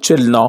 49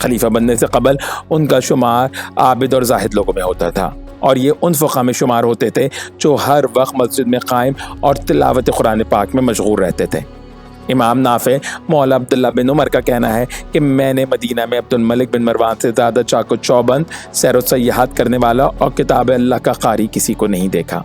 خلیفہ بننے سے قبل ان کا شمار عابد اور زاہد لوگوں میں ہوتا تھا، اور یہ ان فقہ میں شمار ہوتے تھے جو ہر وقت مسجد میں قائم اور تلاوت قرآن پاک میں مشغول رہتے تھے۔ امام نافع مولا عبداللہ بن عمر کا کہنا ہے کہ میں نے مدینہ میں عبد الملک بن مروان سے زیادہ چاق و چوبند سیر و سیاحت کرنے والا اور کتاب اللہ کا قاری کسی کو نہیں دیکھا۔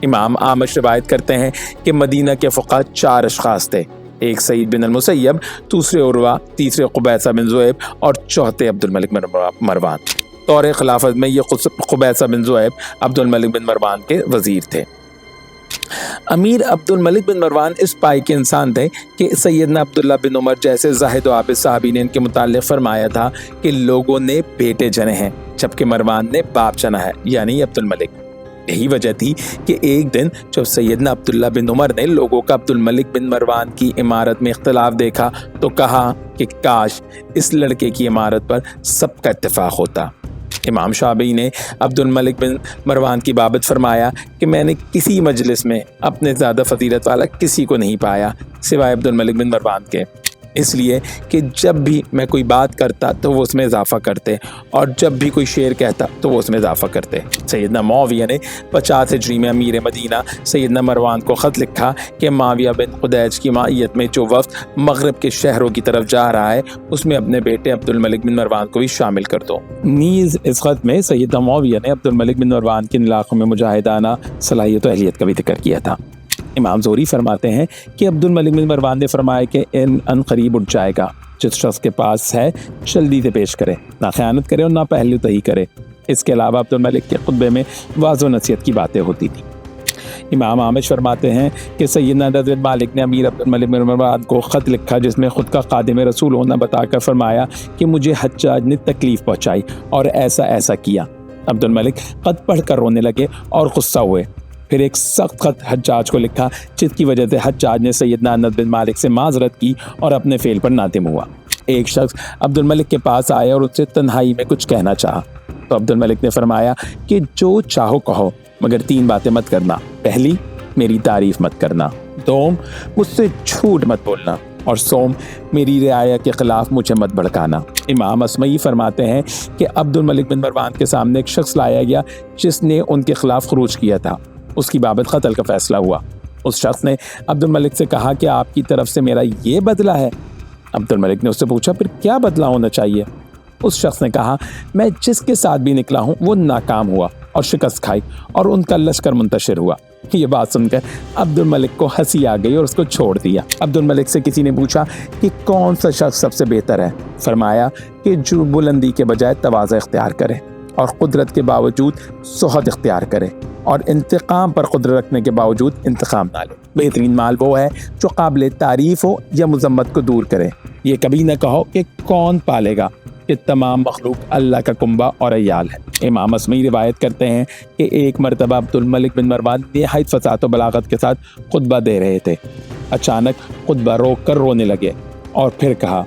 امام اعمش روایت کرتے ہیں کہ مدینہ کے فقہ 4 اشخاص تھے، ایک سعید بن المسیب، دوسرے عروہ، تیسرے قبیصہ بن ذؤیب اور چوتھے عبد الملک بن مروان۔ دور خلافت میں یہ قبیصہ بن ذؤیب عبد الملک بن مروان کے وزیر تھے۔ امیر عبد الملک بن مروان اس پائے کے انسان تھے کہ سیدنا عبداللہ بن عمر جیسے زاہد و عابد صحابی نے ان کے متعلق فرمایا تھا کہ لوگوں نے بیٹے جنے ہیں جبکہ مروان نے باپ جنا ہے، یعنی عبد الملک۔ یہی وجہ تھی کہ ایک دن جب سیدنا عبداللہ بن عمر نے لوگوں کا عبد الملک بن مروان کی عمارت میں اختلاف دیکھا تو کہا کہ کاش اس لڑکے کی عمارت پر سب کا اتفاق ہوتا۔ امام شافعی نے عبد الملک بن مروان کی بابت فرمایا کہ میں نے کسی مجلس میں اپنے زیادہ فضیلت والا کسی کو نہیں پایا سوائے عبد الملک بن مروان کے، اس لیے کہ جب بھی میں کوئی بات کرتا تو وہ اس میں اضافہ کرتے، اور جب بھی کوئی شعر کہتا تو وہ اس میں اضافہ کرتے۔ سیدنا معاویہ نے 50 ہجری میں امیر مدینہ سیدنا مروان کو خط لکھا کہ معاویہ بن قدیج کی معیت میں جو وفد مغرب کے شہروں کی طرف جا رہا ہے اس میں اپنے بیٹے عبد الملک بن مروان کو بھی شامل کر دو۔ نیز اس خط میں سیدنا معاویہ نے عبد الملک بن مروان کے علاقوں میں مجاہدانہ صلاحیت و اہلیت کا بھی ذکر کیا تھا۔ امام زہری فرماتے ہیں کہ عبد الملک بن مروان نے فرمایا کہ ان قریب اٹھ جائے گا، جس شخص کے پاس ہے جلدی سے پیش کرے، نہ خیانت کرے اور نہ پہلو تہی کرے۔ اس کے علاوہ عبد الملک کے خطبے میں واضح و نصیحت کی باتیں ہوتی تھیں۔ امام اعمش فرماتے ہیں کہ سیدنا انس بن مالک نے امیر عبد الملک بن مروان کو خط لکھا جس میں خود کا خادم رسول ہونا بتا کر فرمایا کہ مجھے حجاج نے تکلیف پہنچائی اور ایسا ایسا کیا۔ عبد الملک خط پڑھ کر رونے لگے اور غصہ ہوئے۔ پھر ایک سخت خط حجاج کو لکھا جس کی وجہ سے حجاج نے سیدنا انس بن مالک سے معذرت کی اور اپنے فعل پر نادم ہوا۔ ایک شخص عبد الملک کے پاس آیا اور اس سے تنہائی میں کچھ کہنا چاہا تو عبد الملک نے فرمایا کہ جو چاہو کہو مگر 3 باتیں مت کرنا، پہلی میری تعریف مت کرنا، دوم مجھ سے جھوٹ مت بولنا، اور سوم میری رعایا کے خلاف مجھے مت بھڑکانا۔ امام اسمعی فرماتے ہیں کہ عبد الملک بن مروان کے سامنے ایک شخص لایا گیا جس نے ان کے خلاف خروج کیا تھا، اس کی بابت قتل کا فیصلہ ہوا۔ اس شخص نے عبد الملک سے کہا کہ آپ کی طرف سے میرا یہ بدلہ ہے۔ عبد الملک نے اس سے پوچھا پھر کیا بدلہ ہونا چاہیے؟ اس شخص نے کہا میں جس کے ساتھ بھی نکلا ہوں وہ ناکام ہوا اور شکست کھائی اور ان کا لشکر منتشر ہوا۔ یہ بات سن کر عبد الملک کو ہنسی آ گئی اور اس کو چھوڑ دیا۔ عبد الملک سے کسی نے پوچھا کہ کون سا شخص سب سے بہتر ہے؟ فرمایا کہ جو بلندی کے بجائے تواضع اختیار کرے اور قدرت کے باوجود سخط اختیار کرے اور انتقام پر قدرت رکھنے کے باوجود انتقام نہ لے۔ بہترین مال وہ ہے جو قابل تعریف ہو یا مذمت کو دور کرے۔ یہ کبھی نہ کہو کہ کون پالے گا، کہ تمام مخلوق اللہ کا کنبہ اور عیال ہے۔ امام اسمعی روایت کرتے ہیں کہ ایک مرتبہ عبد الملک بن مروان نہایت فصاحت و بلاغت کے ساتھ خطبہ دے رہے تھے۔ اچانک خطبہ روک کر رونے لگے اور پھر کہا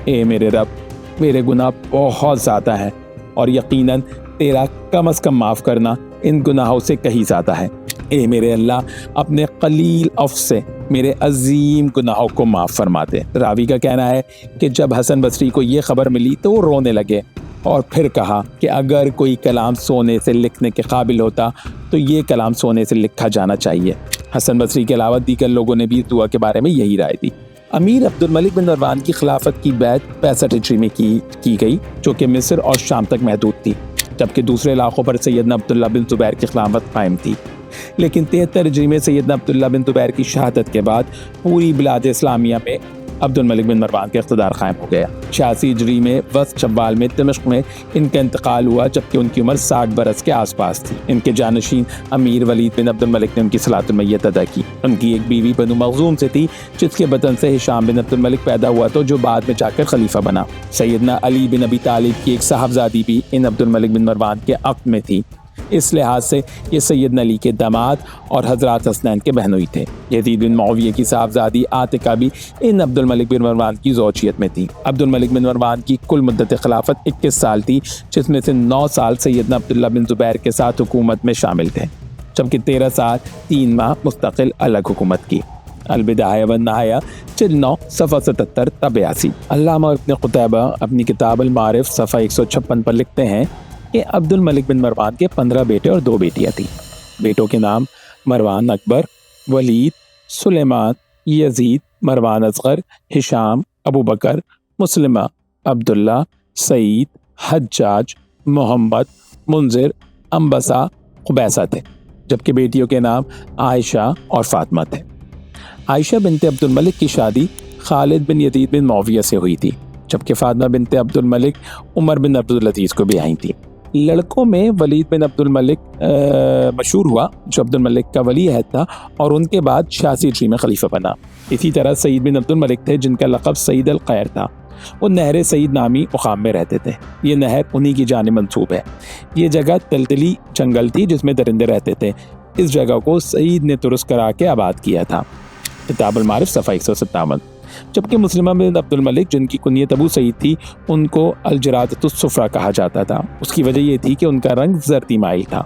اے میرے رب، میرے گناہ بہت زیادہ ہیں اور یقیناً تیرا کم از کم معاف کرنا ان گناہوں سے کہیں زیادہ ہے۔ اے میرے اللہ، اپنے قلیل عفو سے میرے عظیم گناہوں کو معاف فرما دے۔ راوی کا کہنا ہے کہ جب حسن بصری کو یہ خبر ملی تو وہ رونے لگے اور پھر کہا کہ اگر کوئی کلام سونے سے لکھنے کے قابل ہوتا تو یہ کلام سونے سے لکھا جانا چاہیے۔ حسن بصری کے علاوہ دیگر لوگوں نے بھی دعا کے بارے میں یہی رائے دی۔ امیر عبد الملک بن مروان کی خلافت کی بیعت 65 ہجری میں کی گئی جو کہ مصر اور شام تک محدود تھی، جبکہ دوسرے علاقوں پر سیدنا عبداللہ بن زبیر کی خلافت قائم تھی۔ لیکن 73 ہجری میں سیدنا عبداللہ بن زبیر کی شہادت کے بعد پوری بلاد اسلامیہ میں عبد الملک بن مروان کا اقتدار قائم ہو گیا۔ 86 ہجری میں وسط شوال میں دمشق میں ان کا انتقال ہوا جبکہ ان کی عمر 60 برس کے آس پاس تھی۔ ان کے جانشین امیر ولید بن عبد الملک نے ان کی صلاۃ المیت ادا کی۔ ان کی ایک بیوی بنو مخزوم سے تھی جس کے بطن سے ہشام بن عبد الملک پیدا ہوا تو جو بعد میں جا کر خلیفہ بنا۔ سیدنا علی بن ابی طالب کی ایک صاحبزادی بھی ان عبد الملک بن مروان کے عقد میں تھی، اس لحاظ سے یہ سیدنا علی کے داماد اور حضرات حسنین کے بہنوئی تھے۔ یزید بن معاویہ کی صاحبزادی عاتکہ بھی ان عبد الملک بن مروان کی زوجیت میں تھی۔ عبد الملک بن مروان کی کل مدت خلافت 21 سال تھی، جس میں سے 9 سال سیدنا عبداللہ بن زبیر کے ساتھ حکومت میں شامل تھے، جبکہ 13 سال 3 ماہ مستقل الگ حکومت کی۔ البدایہ والنہایہ جلد 9 صفحہ 77 تا 82۔ علامہ ابن قتیبہ اپنی کتاب المعارف صفحہ 156 پر لکھتے ہیں کہ عبد الملک بن مروان کے 15 بیٹے اور 2 بیٹیاں تھیں۔ بیٹوں کے نام مروان اکبر، ولید، سلیمان، یزید، مروان اصغر، ہشام، ابو بکر، مسلمہ، عبداللہ، سعید، حجاج، محمد، منذر، انبسا، قبیصہ تھے، جبکہ بیٹیوں کے نام عائشہ اور فاطمہ تھے۔ عائشہ بنت عبد الملک کی شادی خالد بن یزید بن معاویہ سے ہوئی تھی، جبکہ فاطمہ بنت عبد الملک عمر بن عبد العزیز کو بیائی تھی۔ لڑکوں میں ولید بن عبد الملک مشہور ہوا، جو عبد الملک کا ولی عہد تھا اور ان کے بعد 86 میں خلیفہ بنا۔ اسی طرح سعید بن عبد الملک تھے، جن کا لقب سعید الخیر تھا۔ وہ نہر سعید نامی مقام میں رہتے تھے۔ یہ نہر انہی کی جانب منسوب ہے۔ یہ جگہ تلتلی جنگل تھی جس میں درندے رہتے تھے۔ اس جگہ کو سعید نے ترس کرا کے آباد کیا تھا۔ کتاب المعارف صفحہ 157۔ جبکہ مسلمہ بن عبد الملک، جن کی کنیت ابو سعید تھی، ان کو الجرادۃ الصفرا کہا جاتا تھا۔ اس کی وجہ یہ تھی کہ ان کا رنگ زردی مائل تھا۔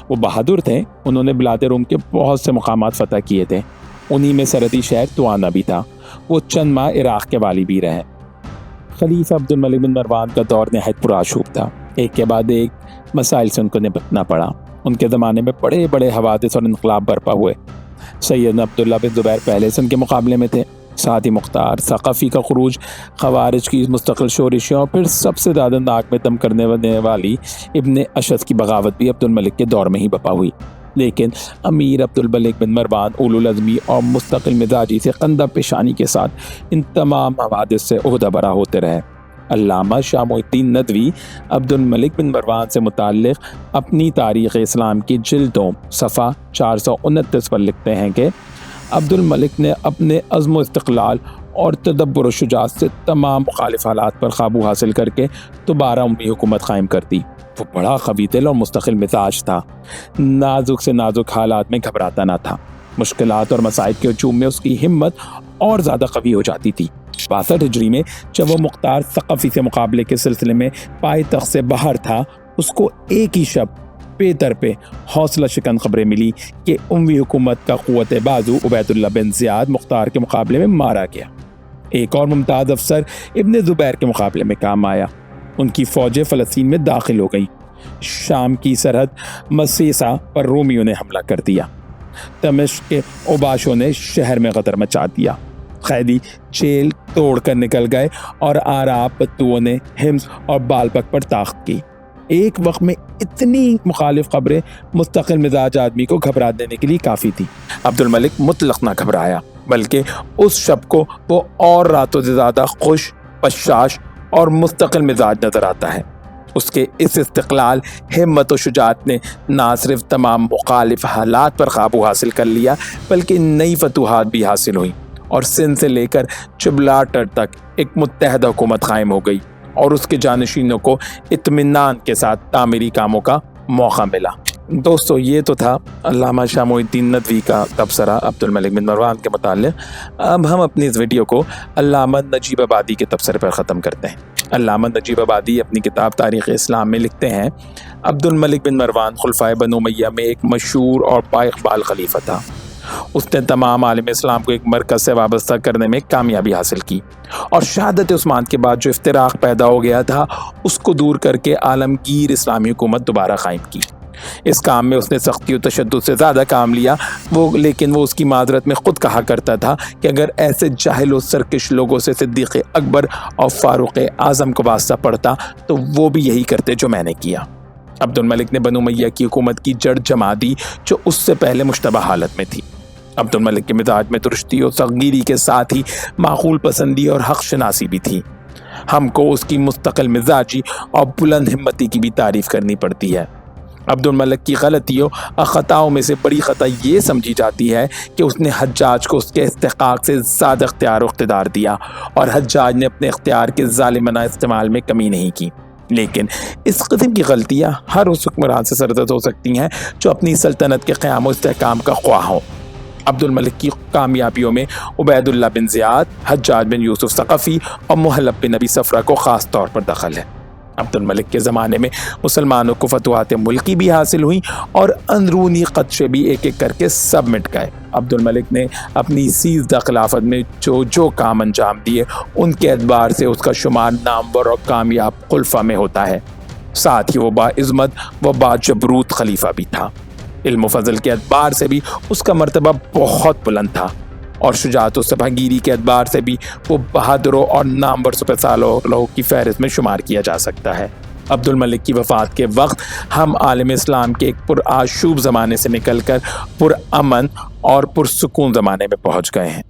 وہ بہادر تھے، انہوں نے بلاد روم کے بہت سے مقامات فتح کیے تھے، انہی میں سرحدی شہر توانہ بھی تھا۔ وہ چند ماہ عراق کے والی بھی رہے۔ خلیفہ عبد الملک بن مروان کا دور نہایت پرآشوب تھا۔ ایک کے بعد ایک مسائل سے ان کو نپٹنا پڑا۔ ان کے زمانے میں بڑے بڑے حوادث اور انقلاب برپا ہوئے۔ سیدنا عبداللہ بن زبیر پہلے سے ان کے مقابلے میں تھے۔ ساتھ ہی مختار ثقفی کا خروج، خوارج کی مستقل شورشیں، اور پھر سب سے زیادہ ناک میں دم کرنے والی ابن اشعث کی بغاوت بھی عبد الملک کے دور میں ہی برپا ہوئی۔ لیکن امیر عبد الملک بن مروان اولو العزمی اور مستقل مزاجی سے قندہ پیشانی کے ساتھ ان تمام حوادث سے عہدہ برا ہوتے رہے۔ علامہ شاہ محی الدین ندوی عبد الملک بن مروان سے متعلق اپنی تاریخ اسلام کی جلد 2 صفحہ 429 پر لکھتے ہیں کہ عبد الملک نے اپنے عزم و استقلال اور تدبر و شجاعت سے تمام مخالف حالات پر قابو حاصل کر کے دوبارہ اموی حکومت قائم کر دی۔ وہ بڑا قوی دل اور مستقل مزاج تھا، نازک سے نازک حالات میں گھبراتا نہ تھا۔ مشکلات اور مصائب کے ہجوم میں اس کی ہمت اور زیادہ قوی ہو جاتی تھی۔ 62 ہجری میں جب وہ مختار ثقفی سے مقابلے کے سلسلے میں پائے تخت سے باہر تھا، اس کو ایک ہی شب پے در پہ حوصلہ شکن خبریں ملی کہ اموی حکومت کا قوت بازو عبید اللہ بن زیاد مختار کے مقابلے میں مارا گیا۔ ایک اور ممتاز افسر ابن زبیر کے مقابلے میں کام آیا۔ ان کی فوجیں فلسطین میں داخل ہو گئیں۔ شام کی سرحد مسیسا پر رومیوں نے حملہ کر دیا۔ دمشق کے اوباشوں نے شہر میں غدر مچا دیا۔ قیدی جیل توڑ کر نکل گئے اور آراب بدوؤں نے حمص اور بالبک پر طاقت کی۔ ایک وقت میں اتنی مخالف خبریں مستقل مزاج آدمی کو گھبرا دینے کے لیے کافی تھی۔ عبد الملک مطلق نہ گھبرایا، بلکہ اس شب کو وہ اور راتوں سے زیادہ خوش، بشاش اور مستقل مزاج نظر آتا ہے۔ اس کے اس استقلال، ہمت و شجاعت نے نہ صرف تمام مخالف حالات پر قابو حاصل کر لیا، بلکہ نئی فتوحات بھی حاصل ہوئیں اور سندھ سے لے کر جبلاٹر تک ایک متحدہ حکومت قائم ہو گئی اور اس کے جانشینوں کو اطمینان کے ساتھ تعمیری کاموں کا موقع ملا۔ دوستو، یہ تو تھا علامہ شاہ محی الدین ندوی کا تبصرہ عبد الملک بن مروان کے متعلق۔ اب ہم اپنی اس ویڈیو کو علامہ نجیب آبادی کے تبصرے پر ختم کرتے ہیں۔ علامہ نجیب آبادی اپنی کتاب تاریخ اسلام میں لکھتے ہیں، عبد الملک بن مروان خلفائے بنو امیہ میں ایک مشہور اور بااقبال خلیفہ تھا۔ اس نے تمام عالم اسلام کو ایک مرکز سے وابستہ کرنے میں کامیابی حاصل کی اور شہادت عثمان کے بعد جو افتراق پیدا ہو گیا تھا اس کو دور کر کے عالمگیر اسلامی حکومت دوبارہ قائم کی۔ اس کام میں اس نے سختی و تشدد سے زیادہ کام لیا، لیکن وہ اس کی معذرت میں خود کہا کرتا تھا کہ اگر ایسے جاہل و سرکش لوگوں سے صدیق اکبر اور فاروق اعظم کو واسطہ پڑتا تو وہ بھی یہی کرتے جو میں نے کیا۔ عبد الملک نے بنو امیہ کی حکومت کی جڑ جما دی جو اس سے پہلے مشتبہ حالت میں تھی۔ عبد الملک کے مزاج میں درستی اور صغیری کے ساتھ ہی معقول پسندی اور حق شناسی بھی تھی۔ ہم کو اس کی مستقل مزاجی اور بلند ہمتی کی بھی تعریف کرنی پڑتی ہے۔ عبد الملک کی غلطیوں اور خطاؤں میں سے بڑی خطا یہ سمجھی جاتی ہے کہ اس نے حجاج کو اس کے استحقاق سے زیادہ اختیار و اقتدار دیا اور حجاج نے اپنے اختیار کے ظالمانہ استعمال میں کمی نہیں کی۔ لیکن اس قسم کی غلطیاں ہر اس حکمران سے سرزد ہو سکتی ہیں جو اپنی سلطنت کے قیام و استحکام کا خواہ ہو۔ عبد الملک کی کامیابیوں میں عبید اللہ بن زیاد، حجاج بن یوسف ثقفی اور محلب بن ابی صفرہ کو خاص طور پر دخل ہے۔ عبد الملک کے زمانے میں مسلمانوں کو فتوحات ملکی بھی حاصل ہوئیں اور اندرونی خدشے بھی ایک ایک کر کے سب مٹ گئے۔ عبد الملک نے اپنی 13 خلافت میں جو کام انجام دیے ان کے اعتبار سے اس کا شمار نامور اور کامیاب خلفاء میں ہوتا ہے۔ ساتھ ہی وہ باعظمت و باجبروت خلیفہ بھی تھا۔ علم و فضل کے اعتبار سے بھی اس کا مرتبہ بہت بلند تھا اور شجاعت و سپاہگیری کے اعتبار سے بھی وہ بہادروں اور نامور سپہ سالاروں کی فہرست میں شمار کیا جا سکتا ہے۔ عبد الملک کی وفات کے وقت ہم عالم اسلام کے ایک پرآشوب زمانے سے نکل کر پرامن اور پرسکون زمانے میں پہنچ گئے ہیں۔